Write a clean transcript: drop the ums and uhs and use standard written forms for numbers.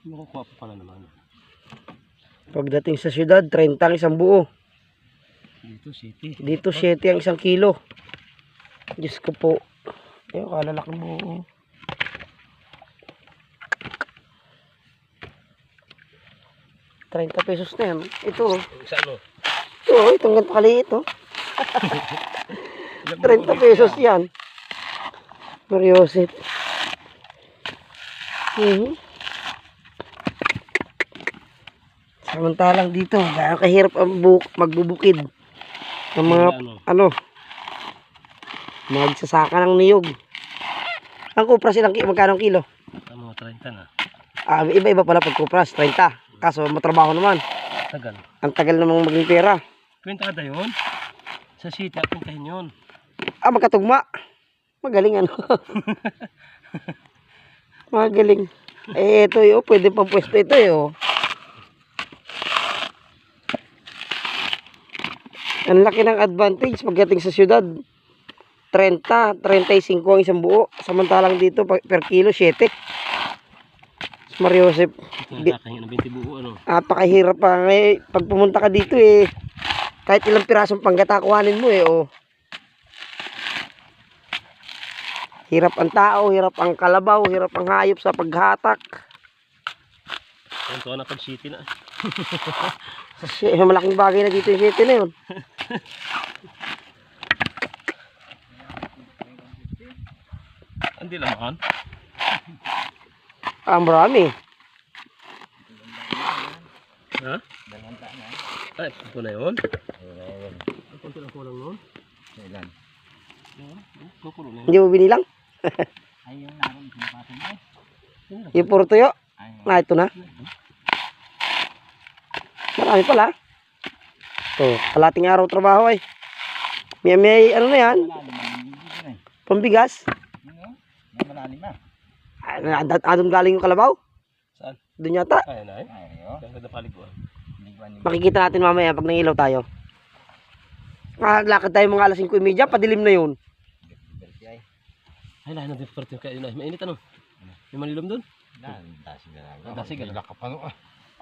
Makukuha pa pala naman. Pagdating sa syudad, 30 ang isang buo. Dito 7. Dito 7 ang isang kilo. Diyos ko po. Ayun, kalalaki mo. ₱30 na yan. Ito. Sa ano? Ito, itong ganito kaliit. 30 pesos yan. Mariosip. Samantalang dito, gano'ng kahirap ang magbubukid ng mga, magsasaka ng niyog. Ang kupras ilang magkano kilo? Mga 30 na. Iba-iba pala pag kupras, 30. Kaso matrabaho naman. Tagal. Ang tagal namang maging pera. Kwintada yun? Sa city, kwintahin yun. Magkatugma. Magaling ano. Magaling. Ito yun, pwede pang pwesto ito yun. Ang laki ng advantage pagdating sa syudad. 30, 35 ang isang buo. Samantalang dito per kilo 7. Mariosep. Nakakahin ng 20 buo ano. Napakahirap pa pag pumunta ka dito kahit ilang pirasong panggata kuhanin mo Hirap ang tao, hirap ang kalabaw, hirap ang hayop sa paghatak. Ito na pag city na. Malaking bagay na dito yung city na yun. Hindi laman. Marami. Ha? Ay, ito na yun? Ay, konti lang kulang nun? Ilan? Hindi mo binilang? Ay, yung naroon, pinapatong mo. Yung puro tuyo? Ito na. Marami pala. Ito, kalating araw trabaho May ano na yan? Pambigas. Malalim na. Adong galing yung kalabaw? Saan? Doon yata. Ay, ay. Ganda paliguan. Makikita natin mamaya pag nangilaw tayo. Lakad tayo mga alas 5:30, padilim na yun. Ay, lahat na din. Mainit ano? May manilom doon? Dasig na lang. Dasig na lang. Kapano